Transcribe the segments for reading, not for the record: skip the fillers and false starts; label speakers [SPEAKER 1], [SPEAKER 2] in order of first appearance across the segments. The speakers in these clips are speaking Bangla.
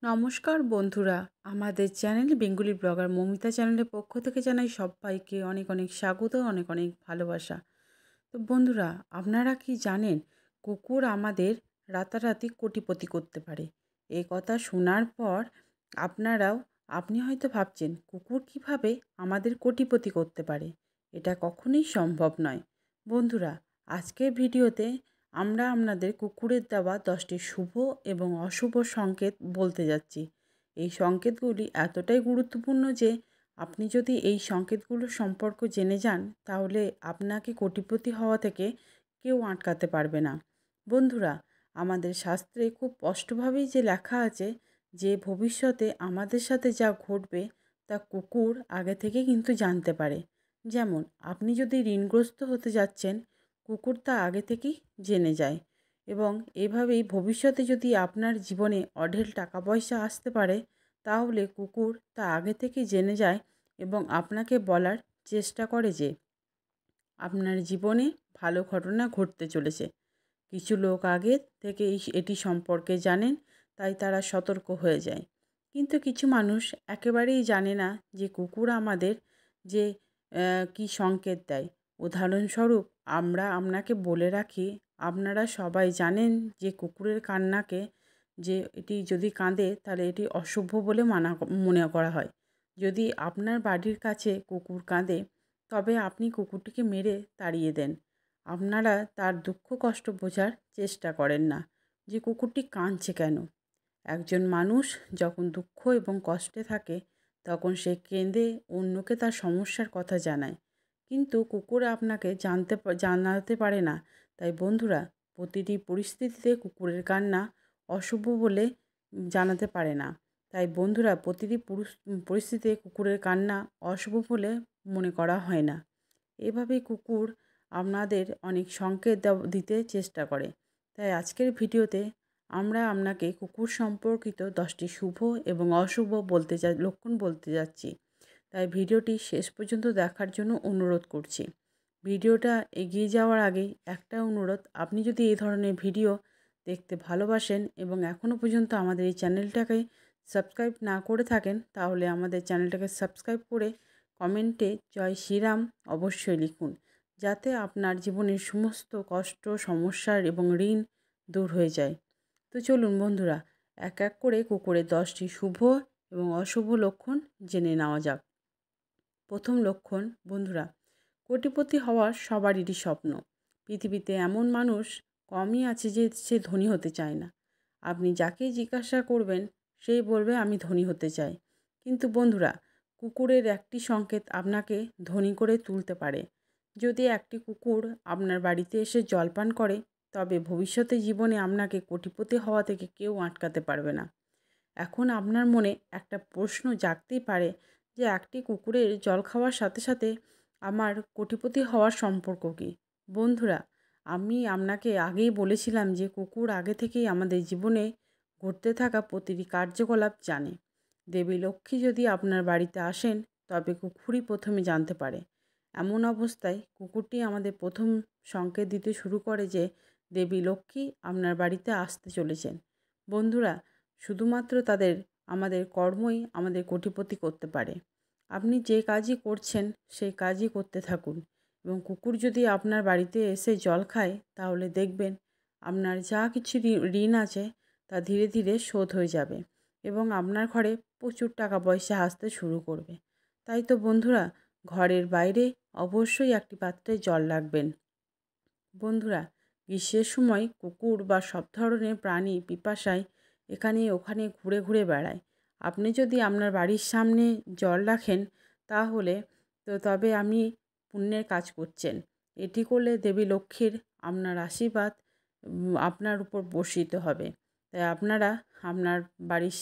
[SPEAKER 1] নমস্কার বন্ধুরা, আমাদের চ্যানেল বেঙ্গলি ব্লগার মৌমিতা চ্যানেলের পক্ষ থেকে জানাই সবাইকে অনেক অনেক স্বাগত, অনেক অনেক ভালোবাসা। তো বন্ধুরা, আপনারা কি জানেন কুকুর আমাদের রাতারাতি কোটিপতি করতে পারে? এই কথা শোনার পর আপনি হয়তো ভাবছেন কুকুর কিভাবে আমাদের কোটিপতি করতে পারে? এটা কখনোই সম্ভব নয়। বন্ধুরা, আজকের ভিডিওতে আমরা আপনাদের কুকুরের দেওয়া 10টি শুভ এবং অশুভ সংকেত বলতে যাচ্ছি। এই সংকেতগুলি এতটাই গুরুত্বপূর্ণ যে আপনি যদি এই সংকেতগুলো সম্পর্কে জেনে যান তাহলে আপনাকে কোটিপতি হওয়া থেকে কেউ আটকাতে পারবে না। বন্ধুরা, আমাদের শাস্ত্রে খুব স্পষ্টভাবেই যে লেখা আছে যে ভবিষ্যতে আমাদের সাথে যা ঘটবে তা কুকুর আগে থেকে কিন্তু জানতে পারে। যেমন আপনি যদি ঋণগ্রস্ত হতে যাচ্ছেন, কুকুর তা আগে থেকেই জেনে যায় এবং এভাবেই ভবিষ্যতে যদি আপনার জীবনে অঢেল টাকা পয়সা আসতে পারে তাহলে কুকুর তা আগে থেকেই জেনে যায় এবং আপনাকে বলার চেষ্টা করে যে আপনার জীবনে ভালো ঘটনা ঘটতে চলেছে। কিছু লোক আগে থেকে এটি সম্পর্কে জানেন, তাই তারা সতর্ক হয়ে যায়। কিন্তু কিছু মানুষ একেবারেই জানে না যে কুকুর আমাদের যে কী সংকেত দেয়। উদাহরণস্বরূপ আপনাকে বলে রাখি, আপনারা সবাই জানেন যে কুকুরের কান্নাকে যে এটি যদি কাঁদে তাহলে এটি অশুভ বলে মনে করা হয়। যদি আপনার বাড়ির কাছে কুকুর কাঁদে তবে আপনি কুকুরটিকে মেরে তাড়িয়ে দেন। আপনারা তার দুঃখ কষ্ট বোঝার চেষ্টা করেন না যে কুকুরটি কাঁদছে কেন। একজন মানুষ যখন দুঃখ এবং কষ্টে থাকে তখন সে কেঁদে অন্যকে তার সমস্যার কথা জানায়, কিন্তু কুকুর আপনাকে জানাতে পারে না। তাই বন্ধুরা, প্রতিটি পরিস্থিতিতে কুকুরের কান্না অশুভ বলে জানাতে পারে না। তাই বন্ধুরা, প্রতিটি পরিস্থিতিতে কুকুরের কান্না অশুভ বলে মনে করা হয় না। এভাবেই কুকুর আপনাদের অনেক সংকেত দিতে চেষ্টা করে। তাই আজকের ভিডিওতে আমরা আপনাকে কুকুর সম্পর্কিত 10টি শুভ এবং অশুভ লক্ষণ বলতে যাচ্ছি। তাই ভিডিওটি শেষ পর্যন্ত দেখার জন্য অনুরোধ করছি। ভিডিওটা এগিয়ে যাওয়ার আগেই একটা অনুরোধ, আপনি যদি এই ধরনের ভিডিও দেখতে ভালোবাসেন এবং এখনও পর্যন্ত আমাদের এই চ্যানেলটাকে সাবস্ক্রাইব না করে থাকেন তাহলে আমাদের চ্যানেলটাকে সাবস্ক্রাইব করে কমেন্টে জয় শ্রীরাম অবশ্যই লিখুন, যাতে আপনার জীবনের সমস্ত কষ্ট, সমস্যার এবং ঋণ দূর হয়ে যায়। তো চলুন বন্ধুরা, এক এক করে কুকুরের 10টি শুভ এবং অশুভ লক্ষণ জেনে নেওয়া যাক। প্রথম লক্ষণ বন্ধুরা, কোটিপতি হওয়ার সবারই স্বপ্ন। পৃথিবীতে এমন মানুষ কমই আছে যে সে ধনী হতে চায় না। আপনি যাকেই জিজ্ঞাসা করবেন সেই বলবে আমি ধনী হতে চাই। কিন্তু বন্ধুরা, কুকুরের একটি সংকেত আপনাকে ধনী করে তুলতে পারে। যদি একটি কুকুর আপনার বাড়িতে এসে জলপান করে তবে ভবিষ্যতে জীবনে আপনাকে কোটিপতি হওয়া থেকে কেউ আটকাতে পারবে না। এখন আপনার মনে একটা প্রশ্ন জাগতেই পারে যে একটি কুকুরের জল খাওয়ার সাথে সাথে আমার কোটিপতি হওয়ার সম্পর্ক কী? বন্ধুরা, আমি আপনাকে আগেই বলেছিলাম যে কুকুর আগে থেকেই আমাদের জীবনে ঘটতে থাকা প্রতিটি কার্যকলাপ জানে। দেবী লক্ষ্মী যদি আপনার বাড়িতে আসেন তবে কুকুরই প্রথমে জানতে পারে। এমন অবস্থায় কুকুরটি আমাদের প্রথম সংকেত দিতে শুরু করে যে দেবী লক্ষ্মী আপনার বাড়িতে আসতে চলেছেন। বন্ধুরা, শুধুমাত্র আমাদের কর্মই আমাদের কোটিপতি করতে পারে। আপনি যে কাজই করছেন সেই কাজই করতে থাকুন এবং কুকুর যদি আপনার বাড়িতে এসে জল খায় তাহলে দেখবেন আপনার যা কিছু ঋণ আছে তা ধীরে ধীরে শোধ হয়ে যাবে এবং আপনার ঘরে প্রচুর টাকা পয়সা আসতে শুরু করবে। তাই তো বন্ধুরা, ঘরের বাইরে অবশ্যই একটি পাত্রে জল রাখবেন। বন্ধুরা, গ্রীষ্মের সময় কুকুর বা সব ধরনের প্রাণী পিপাসায় এখানে ওখানে ঘুরে ঘুরে বেড়ায়। আপনি যদি আপনার বাড়ির সামনে জল রাখেন তাহলে তবে আপনি পুণ্যের কাজ করছেন। এটি করলে দেবী লক্ষ্মীর আপনার আশীর্বাদ আপনার উপর বর্ষিত হবে। তাই আপনারা আপনার বাড়ির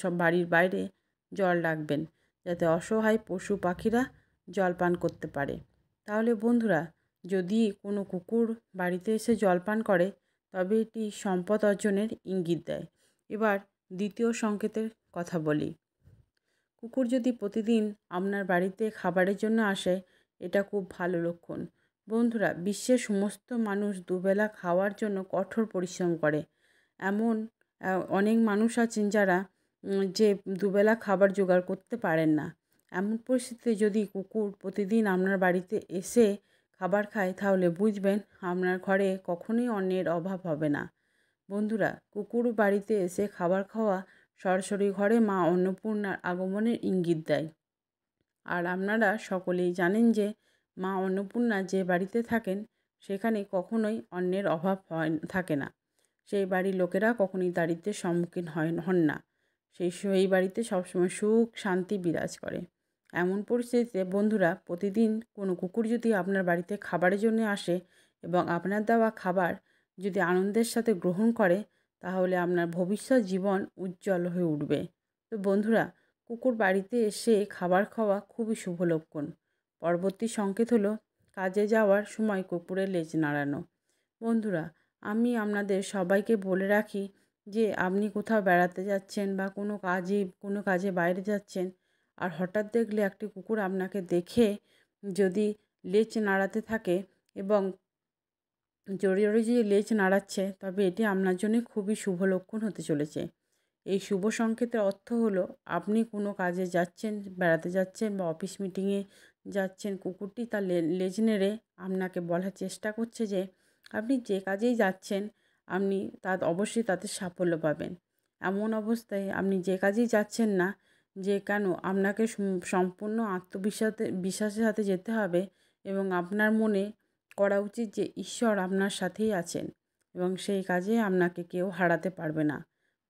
[SPEAKER 1] সব বাড়ির বাইরে জল রাখবেন যাতে অসহায় পশু পাখিরা জল পান করতে পারে। তাহলে বন্ধুরা, যদি কোনো কুকুর বাড়িতে এসে জলপান করে তবে এটি সম্পদ অর্জনের ইঙ্গিত দেয়। এবার দ্বিতীয় সংকেতের কথা বলি। কুকুর যদি প্রতিদিন আপনার বাড়িতে খাবারের জন্য আসে এটা খুব ভালো লক্ষণ। বন্ধুরা, বিশ্বের সমস্ত মানুষ দুবেলা খাওয়ার জন্য কঠোর পরিশ্রম করে। এমন অনেক মানুষ আছেন যারা যে দুবেলা খাবার জোগাড় করতে পারেন না। এমন পরিস্থিতিতে যদি কুকুর প্রতিদিন আপনার বাড়িতে এসে খাবার খায়, তাহলে বুঝবেন আপনার ঘরে কখনোই অন্নের অভাব হবে না। বন্ধুরা, কুকুর বাড়িতে এসে খাবার খাওয়া সরাসরি ঘরে মা অন্নপূর্ণার আগমনের ইঙ্গিত দেয়। আর আপনারা সকলেই জানেন যে মা অন্নপূর্ণা যে বাড়িতে থাকেন, সেখানে কখনোই অন্নের অভাব থাকে না। সেই বাড়ির লোকেরা কখনোই দারিদ্র্যের সম্মুখীন হন না। সেই বাড়িতে সবসময় সুখ শান্তি বিরাজ করে। এমন পরিস্থিতিতে বন্ধুরা, প্রতিদিন কোনো কুকুর যদি আপনার বাড়িতে খাবারের জন্য আসে এবং আপনার দেওয়া খাবার যদি আনন্দের সাথে গ্রহণ করে, তাহলে আপনার ভবিষ্যৎ জীবন উজ্জ্বল হয়ে উঠবে। তো বন্ধুরা, কুকুর বাড়িতে এসে খাবার খাওয়া খুবই শুভ লক্ষণ। পরবর্তী সংকেত হলো কাজে যাওয়ার সময় কুকুরের লেজ নাড়ানো। বন্ধুরা, আমি আপনাদের সবাইকে বলে রাখি যে আপনি কোথাও বেড়াতে যাচ্ছেন বা কোনো কাজে বাইরে যাচ্ছেন, আর হঠাৎ দেখলে একটি কুকুর আপনাকে দেখে যদি লেজ নাড়াতে থাকে এবং জোরে জোরে যদি লেজ নাড়াচ্ছে, তবে এটি আপনার জন্য খুবই শুভ লক্ষণ হতে চলেছে। এই শুভ সংকেতের অর্থ হলো আপনি কোনো কাজে যাচ্ছেন, বেড়াতে যাচ্ছেন বা অফিস মিটিংয়ে যাচ্ছেন, কুকুরটি তার লেজ নেড়ে আপনাকে বলার চেষ্টা করছে যে আপনি যে কাজেই যাচ্ছেন আপনি অবশ্যই তাতে সাফল্য পাবেন। এমন অবস্থায় আপনি যে কাজেই যাচ্ছেন না, যে কেন আপনাকে সম্পূর্ণ বিশ্বাসের সাথে যেতে হবে এবং আপনার মনে করা উচিত যে ঈশ্বর আপনার সাথেই আছেন এবং সেই কাজে আপনাকে কেউ হারাতে পারবে না।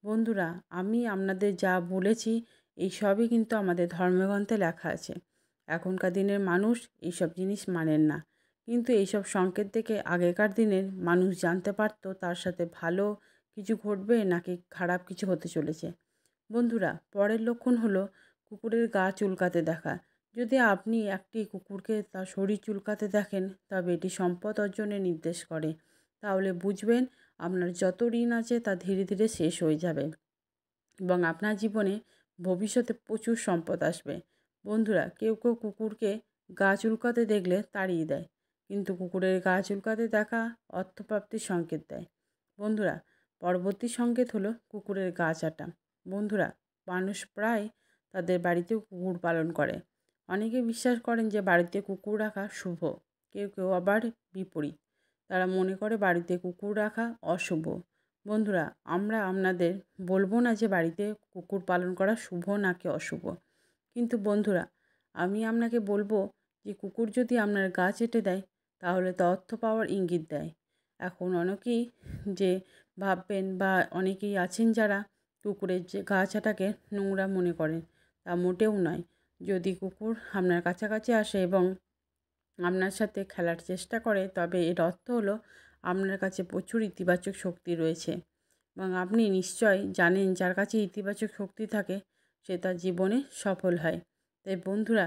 [SPEAKER 1] বন্ধুরা, আমি আপনাদের যা বলেছি এই সবই কিন্তু আমাদের ধর্মগ্রন্থে লেখা আছে। এখনকার দিনের মানুষ এইসব জিনিস মানেন না, কিন্তু এইসব সংকেত দেখে আগেকার দিনের মানুষ জানতে পারত তার সাথে ভালো কিছু ঘটবে নাকি খারাপ কিছু হতে চলেছে। বন্ধুরা, পরের লক্ষণ হলো কুকুরের গা চুলকাতে দেখা। যদি আপনি একটি কুকুরকে তার শরীর চুলকাতে দেখেন, তবে এটি সম্পদ অর্জনের নির্দেশ করে। তাহলে বুঝবেন আপনার যত ঋণ আছে তা ধীরে ধীরে শেষ হয়ে যাবে এবং আপনার জীবনে ভবিষ্যতে প্রচুর সম্পদ আসবে। বন্ধুরা, কেউ কেউ কুকুরকে গা চুলকাতে দেখলে তাড়িয়ে দেয়, কিন্তু কুকুরের গা চুলকাতে দেখা অর্থপ্রাপ্তির সংকেত দেয়। বন্ধুরা, পরবর্তী সংকেত হলো কুকুরের গা চাটা। বন্ধুরা, মানুষ প্রায় তাদের বাড়িতেও কুকুর পালন করে। অনেকে বিশ্বাস করেন যে বাড়িতে কুকুর রাখা শুভ, কেউ কেউ আবার বিপরীত। তারা মনে করে বাড়িতে কুকুর রাখা অশুভ। বন্ধুরা, আমরা আপনাদের বলবো না যে বাড়িতে কুকুর পালন করা শুভ নাকি অশুভ, কিন্তু বন্ধুরা, আমি আপনাকে বলবো যে কুকুর যদি আপনার গা চেটে দেয়, তাহলে তা অর্থ পাওয়ার ইঙ্গিত দেয়। এখন অনেকেই যে ভাববেন বা অনেকেই আছেন যারা কুকুরের যে গা চাটাকে নোংরা মনে করেন, তা মোটেও নয়। যদি কুকুর আপনার কাছাকাছি আসে এবং আপনার সাথে খেলার চেষ্টা করে, তবে এর অর্থ হলো আপনার কাছে প্রচুর ইতিবাচক শক্তি রয়েছে এবং আপনি নিশ্চয় জানেন যার কাছে ইতিবাচক শক্তি থাকে সে তার জীবনে সফল হয়। তাই বন্ধুরা,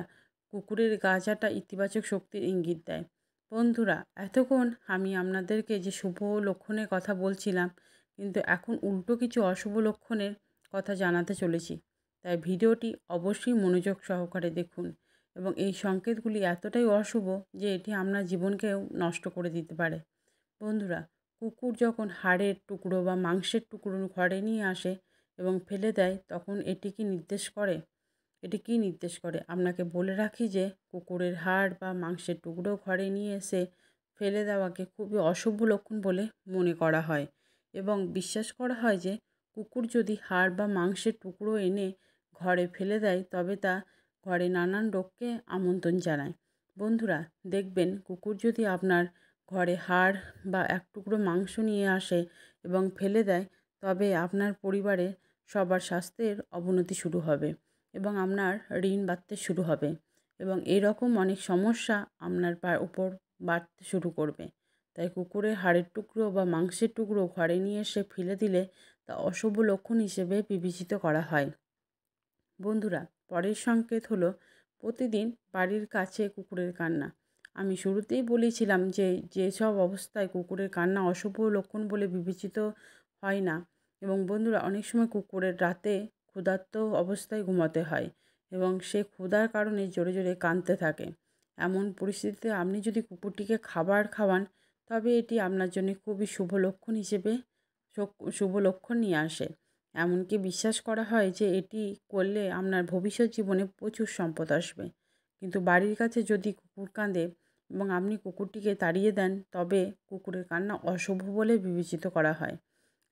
[SPEAKER 1] কুকুরের গা চাটা ইতিবাচক শক্তির ইঙ্গিত দেয়। বন্ধুরা, এতক্ষণ আমি আপনাদেরকে যে শুভ লক্ষণের কথা বলছিলাম, কিন্তু এখন উল্টো কিছু অশুভ লক্ষণের কথা জানাতে চলেছি। তাই ভিডিওটি অবশ্যই মনোযোগ সহকারে দেখুন এবং এই সংকেতগুলি এতটাই অশুভ যে এটি আপনার জীবনকেও নষ্ট করে দিতে পারে। বন্ধুরা, কুকুর যখন হাড়ের টুকরো বা মাংসের টুকরো ঘরে নিয়ে আসে এবং ফেলে দেয়, তখন এটি কি নির্দেশ করে? আপনাকে বলে রাখি যে কুকুরের হাড় বা মাংসের টুকরো ঘরে নিয়ে এসে ফেলে দেওয়াকে খুবই অশুভ লক্ষণ বলে মনে করা হয় এবং বিশ্বাস করা হয় যে কুকুর যদি হাড় বা মাংসের টুকরো এনে ঘরে ফেলে দেয়, তবে তা ঘরে নানান রোগকে আমন্ত্রণ জানায়। বন্ধুরা, দেখবেন কুকুর যদি আপনার ঘরে হাড় বা এক টুকরো মাংস নিয়ে আসে এবং ফেলে দেয়, তবে আপনার পরিবারের সবার স্বাস্থ্যের অবনতি শুরু হবে এবং আপনার ঋণ বাড়তে শুরু হবে এবং এরকম অনেক সমস্যা আপনার উপর বাড়তে শুরু করবে। তাই কুকুরের হাড়ের টুকরো বা মাংসের টুকরো ঘরে নিয়ে এসে ফেলে দিলে তা অশুভ লক্ষণ হিসেবে বিবেচিত করা হয়। বন্ধুরা, পরের সংকেত হলো প্রতিদিন বাড়ির কাছে কুকুরের কান্না। আমি শুরুতেই বলেছিলাম যে যেসব অবস্থায় কুকুরের কান্না অশুভ লক্ষণ বলে বিবেচিত হয় না, এবং বন্ধুরা, অনেক সময় কুকুরের রাতে ক্ষুধার্ত অবস্থায় ঘুমাতে হয় এবং সে ক্ষুধার কারণে জোরে জোরে কাঁদতে থাকে। এমন পরিস্থিতিতে আপনি যদি কুকুরটিকে খাবার খাওয়ান, তবে এটি আপনার জন্য খুবই শুভ লক্ষণ নিয়ে আসে এমনকি বিশ্বাস করা হয় যে এটি করলে আপনার ভবিষ্যৎ জীবনে প্রচুর সম্পদ আসবে। কিন্তু বাড়ির কাছে যদি কুকুর কাঁদে এবং আপনি কুকুরটিকে তাড়িয়ে দেন, তবে কুকুরের কান্না অশুভ বলে বিবেচিত করা হয়।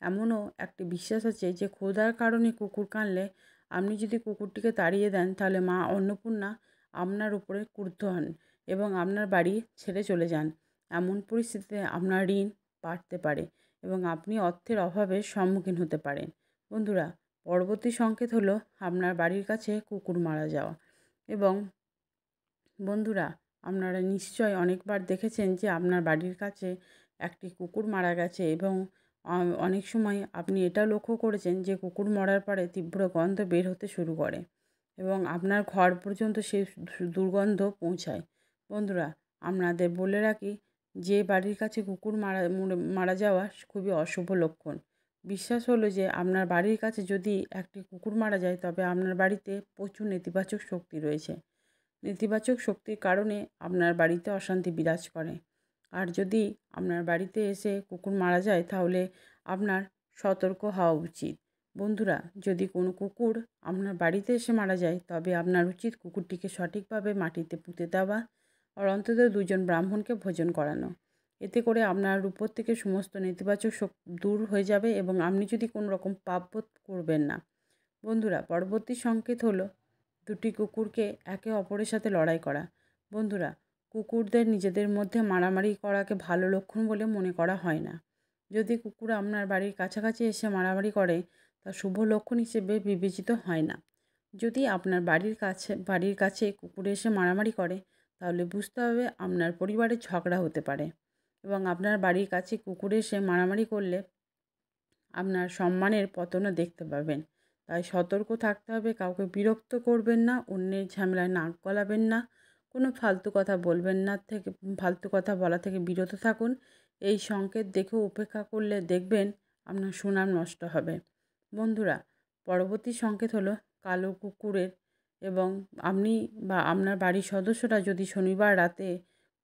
[SPEAKER 1] এমনও একটি বিশ্বাস আছে যে ক্ষুধার কারণে কুকুর কাঁদলে আপনি যদি কুকুরটিকে তাড়িয়ে দেন, তাহলে মা অন্নপূর্ণা আপনার উপরে ক্রুদ্ধ হন এবং আপনার বাড়ি ছেড়ে চলে যান। এমন পরিস্থিতিতে আপনার ঋণ বাড়তে পারে এবং আপনি অর্থের অভাবের সম্মুখীন হতে পারেন। বন্ধুরা, পরবর্তী সংকেত হলো আপনার বাড়ির কাছে কুকুর মারা যাওয়া। এবং বন্ধুরা, আপনারা নিশ্চয়ই অনেকবার দেখেছেন যে আপনার বাড়ির কাছে একটি কুকুর মারা গেছে এবং অনেক সময় আপনি এটাও লক্ষ্য করেছেন যে কুকুর মরার পরে তীব্র গন্ধ বের হতে শুরু করে এবং আপনার ঘর পর্যন্ত সেই দুর্গন্ধ পৌঁছায়। বন্ধুরা, আপনাদের বলে রাখি যে বাড়ির কাছে কুকুর মারা যাওয়া খুবই অশুভ লক্ষণ। বিশ্বাস হলো যে আপনার বাড়ির কাছে যদি একটি কুকুর মারা যায়, তবে আপনার বাড়িতে প্রচুর নেতিবাচক শক্তি রয়েছে। নেতিবাচক শক্তির কারণে আপনার বাড়িতে অশান্তি বিরাজ করে। আর যদি আপনার বাড়িতে এসে কুকুর মারা যায়, তাহলে আপনার সতর্ক হওয়া উচিত। বন্ধুরা, যদি কোনো কুকুর আপনার বাড়িতে এসে মারা যায়, তবে আপনার উচিত কুকুরটিকে সঠিকভাবে মাটিতে পুঁতে দেওয়া আর অন্তত 2 জন ব্রাহ্মণকে ভোজন করানো। এতে করে আপনার উপর থেকে সমস্ত নেতিবাচক দূর হয়ে যাবে এবং আপনি যদি কোনো রকম পাপবোধ করবেন না। বন্ধুরা, পরবর্তী সংকেত হলো দুটি কুকুরকে একে অপরের সাথে লড়াই করা। বন্ধুরা, কুকুরদের নিজেদের মধ্যে মারামারি করাকে ভালো লক্ষণ বলে মনে করা হয় না। যদি কুকুর আপনার বাড়ির কাছাকাছি এসে মারামারি করে, তা শুভ লক্ষণ হিসেবে বিবেচিত হয় না। যদি আপনার বাড়ির কাছে কুকুর এসে মারামারি করে, তাহলে বুঝতে হবে আপনার পরিবারে ঝগড়া হতে পারে এবং আপনার বাড়ির কাছে কুকুর এসে মারামারি করলে আপনার সম্মানের পতনও দেখতে পাবেন। তাই সতর্ক থাকতে হবে, কাউকে বিরক্ত করবেন না, অন্যের ঝামেলায় নাক গলাবেন না, কোনো ফালতু কথা বলবেন না, ফালতু কথা বলা থেকে বিরত থাকুন। এই সংকেত দেখেও উপেক্ষা করলে দেখবেন আপনার সুনাম নষ্ট হবে। বন্ধুরা, পরবর্তী সংকেত হলো কালো কুকুরের এবং আপনি বা আপনার বাড়ির সদস্যরা যদি শনিবার রাতে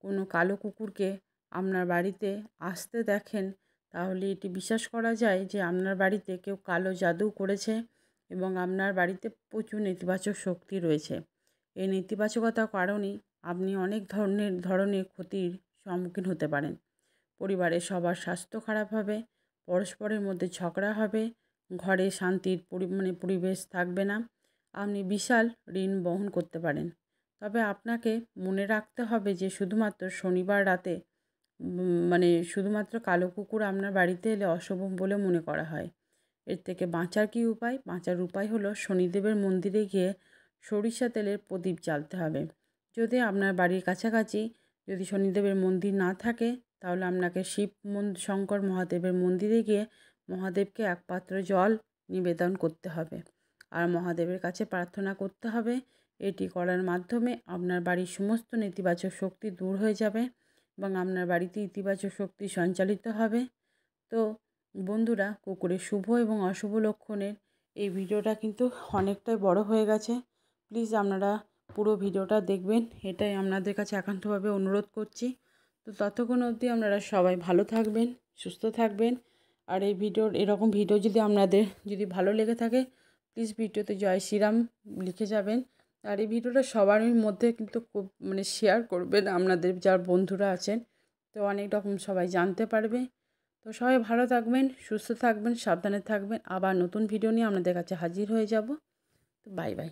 [SPEAKER 1] কোনো কালো কুকুরকে আপনার বাড়িতে আসতে দেখেন, তাহলে এটি বিশ্বাস করা যায় যে আপনার বাড়িতে কেউ কালো জাদু করেছে এবং আপনার বাড়িতে প্রচুর নেতিবাচক শক্তি রয়েছে। এই নেতিবাচকতার কারণেই আপনি অনেক ধরনের ক্ষতির সম্মুখীন হতে পারেন। পরিবারের সবার স্বাস্থ্য খারাপ হবে, পরস্পরের মধ্যে ঝগড়া হবে, ঘরে শান্তির পরিবেশ থাকবে না। আপনি বিশাল ঋণ বহন করতে পারেন। তবে আপনাকে মনে রাখতে হবে যে শুধুমাত্র শনিবার রাতে শুধুমাত্র কালো কুকুর আপনার বাড়িতে এলে অশুভ বলে মনে করা হয়। এর থেকে বাঁচার কী উপায়? বাঁচার উপায় হলো শনিদেবের মন্দিরে গিয়ে সরিষা তেলের প্রদীপ জ্বালতে হবে। যদি আপনার বাড়ির কাছাকাছি যদি শনিদেবের মন্দির না থাকে, তাহলে আপনাকে শঙ্কর মহাদেবের মন্দিরে গিয়ে মহাদেবকে এক পাত্র জল নিবেদন করতে হবে আর মহাদেবের কাছে প্রার্থনা করতে হবে। এটি করার মাধ্যমে আপনার বাড়ির সমস্ত নেতিবাচক শক্তি দূর হয়ে যাবে এবং আপনার বাড়িতে ইতিবাচক শক্তি সঞ্চালিত হবে। তো বন্ধুরা, কুকুরের শুভ এবং অশুভ লক্ষণের এই ভিডিওটা কিন্তু অনেকটাই বড় হয়ে গেছে। প্লিজ আপনারা পুরো ভিডিওটা দেখবেন, এটাই আপনাদের কাছে একান্তভাবে অনুরোধ করছি। তো ততক্ষণ অবধি আপনারা সবাই ভালো থাকবেন, সুস্থ থাকবেন। আর এরকম ভিডিও যদি আপনাদের ভালো লেগে থাকে, প্লিজ ভিডিওতে জয় শ্রীরাম লিখে যাবেন। আর এই ভিডিওটা সবারই মধ্যে কিন্তু খুব শেয়ার করবেন, আপনাদের যার বন্ধুরা আছেন, তো অনেক রকম সবাই জানতে পারবে। তো সবাই ভালো থাকবেন, সুস্থ থাকবেন, সাবধানে থাকবেন। আবার নতুন ভিডিও নিয়ে আপনাদের কাছে হাজির হয়ে যাব। তো বাই বাই।